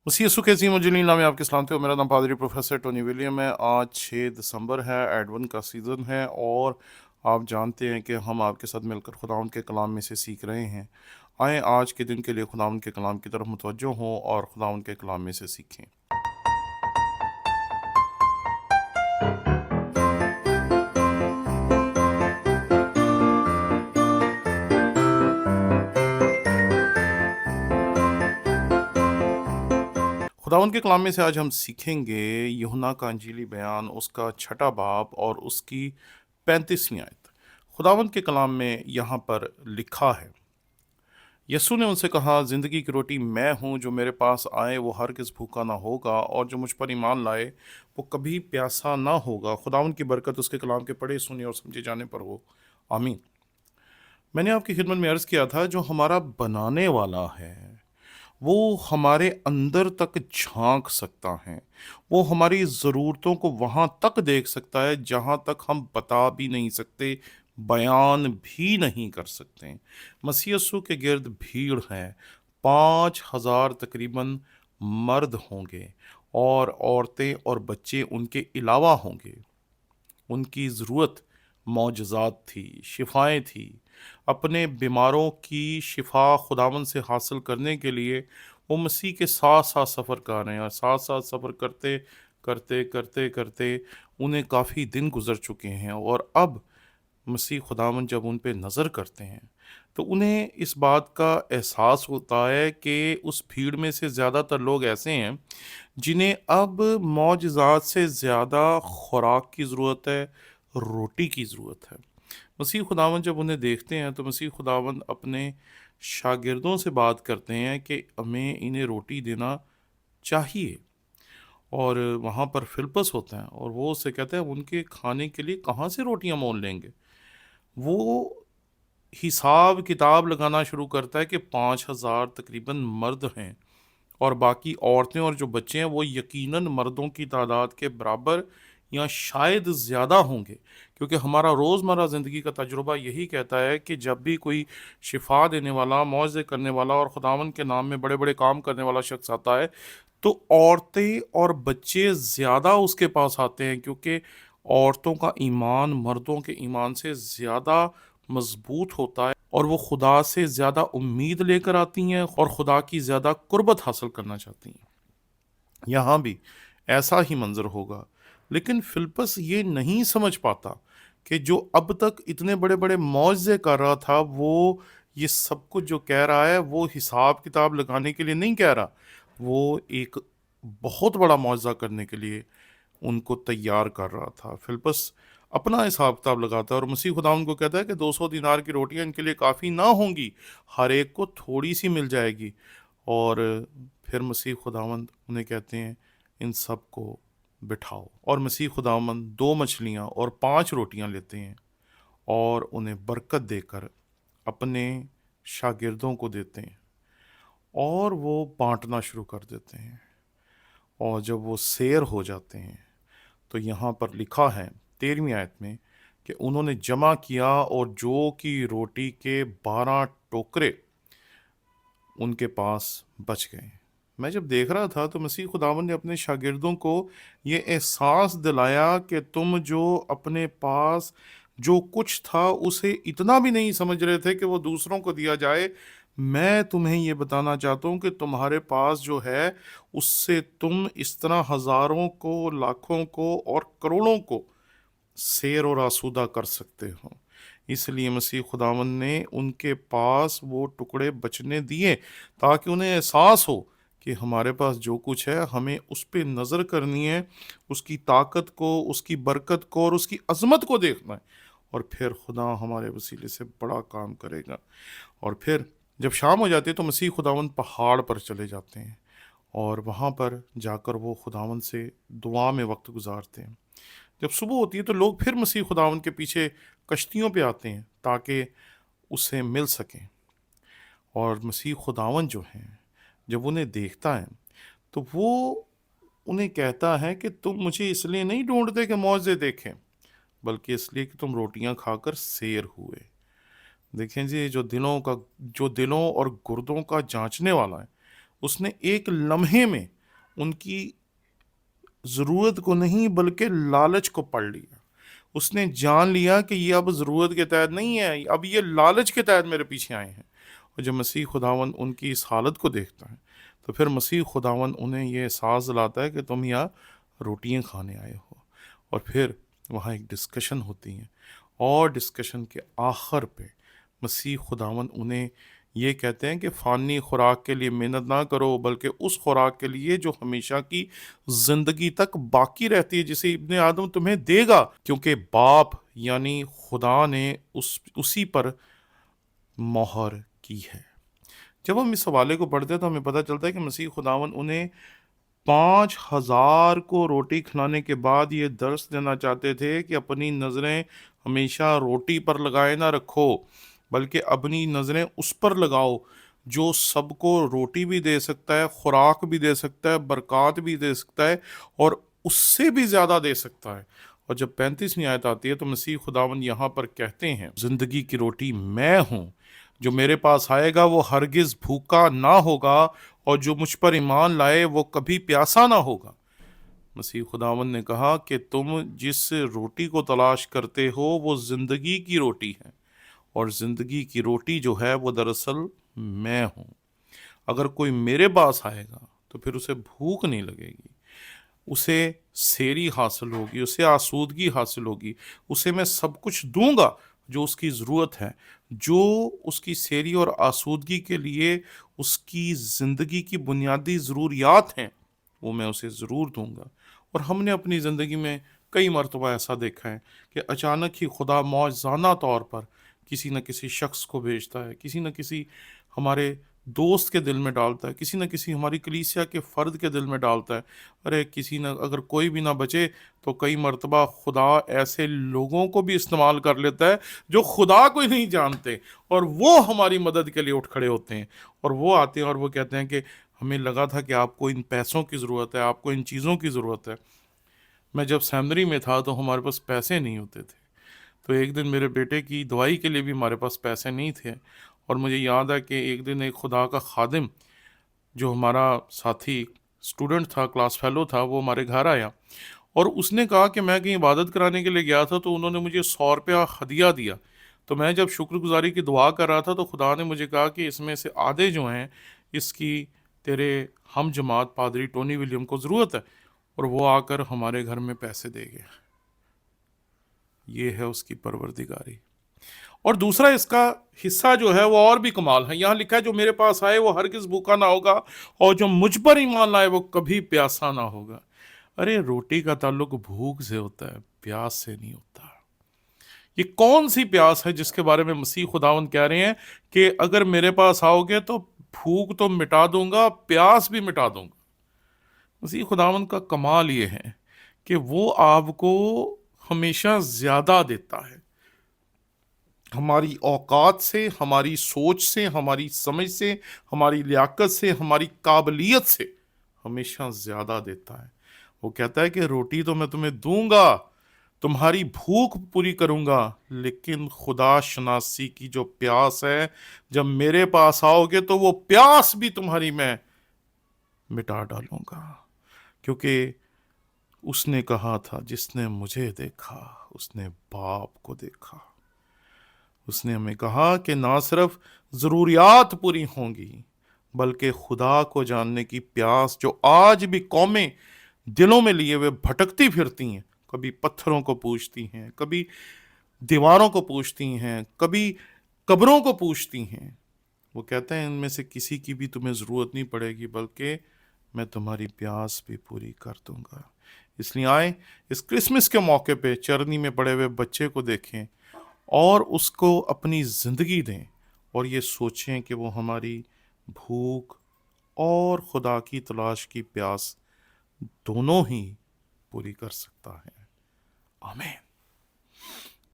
मसीह यसु के अज़ीम और जलील नाम में आपके सलामते हो। मेरा नाम पादरी प्रोफेसर टोनी विलियम है। आज 6 दिसंबर है, एडवेंट का सीज़न है और आप जानते हैं कि हम आपके साथ मिलकर खुदावंद के कलाम में से सीख रहे हैं। आएँ आज के दिन के लिए खुदावंद के कलाम की तरफ मुतवज्जो हों और खुदावंद के कलाम में से सीखें। खुदावंद के कलाम में से आज हम सीखेंगे यूहन्ना का अंजीली बयान, उसका 6 बाब और उसकी 35वीं आयत। खुदावंद के कलाम में यहाँ पर लिखा है, यीशु ने उनसे कहा, जिंदगी की रोटी मैं हूँ, जो मेरे पास आए वो हरगिज़ भूखा ना होगा, और जो मुझ पर ईमान लाए वो कभी प्यासा ना होगा। खुदावंद की बरकत उसके कलाम के पढ़े सुने और समझे जाने पर हो, आमीन। मैंने आपकी खिदमत में अर्ज़ किया था, जो हमारा बनाने वाला है वो हमारे अंदर तक झांक सकता है। वो हमारी ज़रूरतों को वहाँ तक देख सकता है जहाँ तक हम बता भी नहीं सकते, बयान भी नहीं कर सकते। मसीह यीशु के गिर्द भीड़ है, 5,000 तकरीबन मर्द होंगे और औरतें और बच्चे उनके अलावा होंगे। उनकी ज़रूरत मौजज़ात थी, शिफ़ाएँ थी। अपने बीमारों की शिफ़ा खुदावंद से हासिल करने के लिए वो मसीह के साथ-साथ सफ़र कर रहे हैं, और साथ-साथ सफ़र करते, करते, करते, करते उन्हें काफ़ी दिन गुज़र चुके हैं, और अब मसीह खुदावंद जब उन पे नज़र करते हैं, तो उन्हें इस बात का एहसास होता है कि उस भीड़ में से ज़्यादातर लोग ऐसे हैं, जिन्हें अब मौजज़ात से ज़्यादा खुराक की ज़रूरत है, रोटी की ज़रूरत है। मसीह खुदावंद जब उन्हें देखते हैं, तो मसीह खुदावंद अपने शागिर्दों से बात करते हैं कि हमें इन्हें रोटी देना चाहिए। और वहाँ पर फिलिप्पस होता है और वो उससे कहता है, उनके खाने के लिए कहाँ से रोटियां मोल लेंगे। वो हिसाब किताब लगाना शुरू करता है कि 5,000 तकरीबन मर्द हैं, और बाकी औरतें और जो बच्चे हैं वो यकीनन मर्दों की तादाद के बराबर या शायद ज़्यादा होंगे, क्योंकि हमारा रोज़मर्रा ज़िंदगी का तजुर्बा यही कहता है कि जब भी कोई शिफा देने वाला, मौज़े करने वाला और खुदावन के नाम में बड़े बड़े काम करने वाला शख्स आता है, तो औरतें और बच्चे ज़्यादा उसके पास आते हैं, क्योंकि औरतों का ईमान मर्दों के ईमान से ज़्यादा मजबूत होता है, और वो खुदा से ज़्यादा उम्मीद लेकर आती हैं और खुदा की ज़्यादा कुर्बत हासिल करना चाहती हैं। यहाँ भी ऐसा ही मंजर होगा, लेकिन फिलिप्पस ये नहीं समझ पाता कि जो अब तक इतने बड़े बड़े मौजे कर रहा था, वो ये सब कुछ जो कह रहा है वो हिसाब किताब लगाने के लिए नहीं कह रहा, वो एक बहुत बड़ा मौजा करने के लिए उनको तैयार कर रहा था। फिलिप्पस अपना हिसाब किताब लगाता है और मसीह खुदा उनको कहता है कि 200 दिनार की रोटियां इनके लिए काफ़ी ना होंगी, हर एक को थोड़ी सी मिल जाएगी। और फिर मसीह खुदावंद उन्हें कहते हैं, इन सब को बिठाओ। और मसीह खुदावंद 2 मछलियाँ और 5 रोटियां लेते हैं और उन्हें बरकत देकर अपने शागिर्दों को देते हैं, और वो बांटना शुरू कर देते हैं। और जब वो सैर हो जाते हैं, तो यहाँ पर लिखा है 13वीं आयत में कि उन्होंने जमा किया और जो कि रोटी के 12 टोकरे उनके पास बच गए। मैं जब देख रहा था, तो मसीह खुदावंद ने अपने शागिर्दों को ये एहसास दिलाया कि तुम जो अपने पास जो कुछ था उसे इतना भी नहीं समझ रहे थे कि वो दूसरों को दिया जाए। मैं तुम्हें ये बताना चाहता हूँ कि तुम्हारे पास जो है उससे तुम इस तरह हज़ारों को, लाखों को और करोड़ों को सैर और आसूदा कर सकते हो। इसलिए मसीह खुदावंद ने उनके पास वो टुकड़े बचने दिए, ताकि उन्हें एहसास हो कि हमारे पास जो कुछ है हमें उस पे नज़र करनी है, उसकी ताकत को, उसकी बरकत को और उसकी अज़मत को देखना है, और फिर खुदा हमारे वसीले से बड़ा काम करेगा। और फिर जब शाम हो जाती है, तो मसीह खुदावंद पहाड़ पर चले जाते हैं, और वहाँ पर जाकर वो खुदावंद से दुआ में वक्त गुजारते हैं। जब सुबह होती है, तो लोग फिर मसीह खुदावंद के पीछे कश्तियों पे आते हैं ताकि उसे मिल सकें। और मसीह खुदावंद जो हैं, जब उन्हें देखता है, तो वो उन्हें कहता है कि तुम मुझे इसलिए नहीं ढूंढते कि मौजे देखें, बल्कि इसलिए कि तुम रोटियां खाकर सैर हुए। देखें जी, जो दिलों और गुर्दों का जांचने वाला है, उसने एक लम्हे में ان کی ضرورت کو نہیں بلکہ لالچ کو پڑھ لیا. اس نے جان لیا کہ یہ اب ضرورت کے تحت نہیں ہے، اب یہ لالچ کے تحت میرے پیچھے آئے ہیں. اور جب مسیح خداون ان کی اس حالت کو دیکھتا ہے تو پھر مسیح خداون انہیں یہ احساس دلاتا ہے کہ تم یہاں روٹیاں کھانے آئے ہو. اور پھر وہاں ایک ڈسکشن ہوتی ہے، اور ڈسکشن کے آخر پہ مسیح خداون انہیں یہ کہتے ہیں کہ فانی خوراک کے لیے محنت نہ کرو، بلکہ اس خوراک کے لیے جو ہمیشہ کی زندگی تک باقی رہتی ہے، جسے ابن آدم تمہیں دے گا، کیونکہ باپ یعنی خدا نے اسی پر مہر کی ہے. جب ہم اس حوالے کو پڑھتے ہیں تو ہمیں پتہ چلتا ہے کہ مسیح خداون انہیں 5,000 کو روٹی کھلانے کے بعد یہ درس دینا چاہتے تھے کہ اپنی نظریں ہمیشہ روٹی پر لگائے نہ رکھو، بلکہ اپنی نظریں اس پر لگاؤ جو سب کو روٹی بھی دے سکتا ہے، خوراک بھی دے سکتا ہے، برکات بھی دے سکتا ہے، اور اس سے بھی زیادہ دے سکتا ہے. اور جب 35ویں آیت آتی ہے تو مسیح خداون یہاں پر کہتے ہیں زندگی کی روٹی میں ہوں، جو میرے پاس آئے گا وہ ہرگز بھوکا نہ ہوگا، اور جو مجھ پر ایمان لائے وہ کبھی پیاسا نہ ہوگا. مسیح خداوند نے کہا کہ تم جس روٹی کو تلاش کرتے ہو وہ زندگی کی روٹی ہے، اور زندگی کی روٹی جو ہے وہ دراصل میں ہوں. اگر کوئی میرے پاس آئے گا تو پھر اسے بھوک نہیں لگے گی، اسے سیری حاصل ہوگی، اسے آسودگی حاصل ہوگی، اسے میں سب کچھ دوں گا جو اس کی ضرورت ہے، جو اس کی سیری اور آسودگی کے لیے اس کی زندگی کی بنیادی ضروریات ہیں وہ میں اسے ضرور دوں گا. اور ہم نے اپنی زندگی میں کئی مرتبہ ایسا دیکھا ہے کہ اچانک ہی خدا معجزانہ طور پر کسی نہ کسی شخص کو بھیجتا ہے، کسی نہ کسی ہمارے دوست کے دل میں ڈالتا ہے، کسی نہ کسی ہماری کلیسیا کے فرد کے دل میں ڈالتا ہے. ارے کسی نہ اگر کوئی بھی نہ بچے تو کئی مرتبہ خدا ایسے لوگوں کو بھی استعمال کر لیتا ہے جو خدا کو ہی نہیں جانتے، اور وہ ہماری مدد کے لیے اٹھ کھڑے ہوتے ہیں، اور وہ آتے ہیں اور وہ کہتے ہیں کہ ہمیں لگا تھا کہ آپ کو ان پیسوں کی ضرورت ہے، آپ کو ان چیزوں کی ضرورت ہے. میں جب سیمنری میں تھا تو ہمارے پاس پیسے نہیں ہوتے تھے، تو ایک دن میرے بیٹے کی دوائی کے لیے بھی ہمارے پاس پیسے نہیں تھے، اور مجھے یاد ہے کہ ایک دن ایک خدا کا خادم جو ہمارا ساتھی اسٹوڈنٹ تھا، کلاس فیلو تھا، وہ ہمارے گھر آیا اور اس نے کہا کہ میں کہیں عبادت کرانے کے لیے گیا تھا تو انہوں نے مجھے 100 روپیہ ہدیہ دیا. تو میں جب شکر گزاری کی دعا کر رہا تھا تو خدا نے مجھے کہا کہ اس میں سے آدھے جو ہیں اس کی تیرے ہم جماعت پادری ٹونی ولیم کو ضرورت ہے، اور وہ آ کر ہمارے گھر میں پیسے دے گئے. یہ ہے اس کی پروردگاری. اور دوسرا اس کا حصہ جو ہے وہ اور بھی کمال ہے. یہاں لکھا ہے جو میرے پاس آئے وہ ہرگز بھوکا نہ ہوگا، اور جو مجھ پر ایمان لائے وہ کبھی پیاسا نہ ہوگا. ارے روٹی کا تعلق بھوک سے ہوتا ہے، پیاس سے نہیں ہوتا. یہ کون سی پیاس ہے جس کے بارے میں مسیح خداوند کہہ رہے ہیں کہ اگر میرے پاس آؤ گے تو بھوک تو مٹا دوں گا، پیاس بھی مٹا دوں گا. مسیح خداوند کا کمال یہ ہے کہ وہ آپ کو ہمیشہ زیادہ دیتا ہے، ہماری اوقات سے، ہماری سوچ سے، ہماری سمجھ سے، ہماری لیاقت سے، ہماری قابلیت سے ہمیشہ زیادہ دیتا ہے. وہ کہتا ہے کہ روٹی تو میں تمہیں دوں گا، تمہاری بھوک پوری کروں گا، لیکن خدا شناسی کی جو پیاس ہے جب میرے پاس آؤ گے تو وہ پیاس بھی تمہاری میں مٹا ڈالوں گا. کیونکہ اس نے کہا تھا جس نے مجھے دیکھا اس نے باپ کو دیکھا. اس نے ہمیں کہا کہ نہ صرف ضروریات پوری ہوں گی بلکہ خدا کو جاننے کی پیاس جو آج بھی قومیں دلوں میں لیے ہوئے بھٹکتی پھرتی ہیں، کبھی پتھروں کو پوچھتی ہیں، کبھی دیواروں کو پوچھتی ہیں، کبھی قبروں کو پوچھتی ہیں. وہ کہتے ہیں ان میں سے کسی کی بھی تمہیں ضرورت نہیں پڑے گی بلکہ میں تمہاری پیاس بھی پوری کر دوں گا. اس لیے آئیں اس کرسمس کے موقع پہ چرنی میں پڑے ہوئے بچے کو دیکھیں اور اس کو اپنی زندگی دیں، اور یہ سوچیں کہ وہ ہماری بھوک اور خدا کی تلاش کی پیاس دونوں ہی پوری کر سکتا ہے. آمین.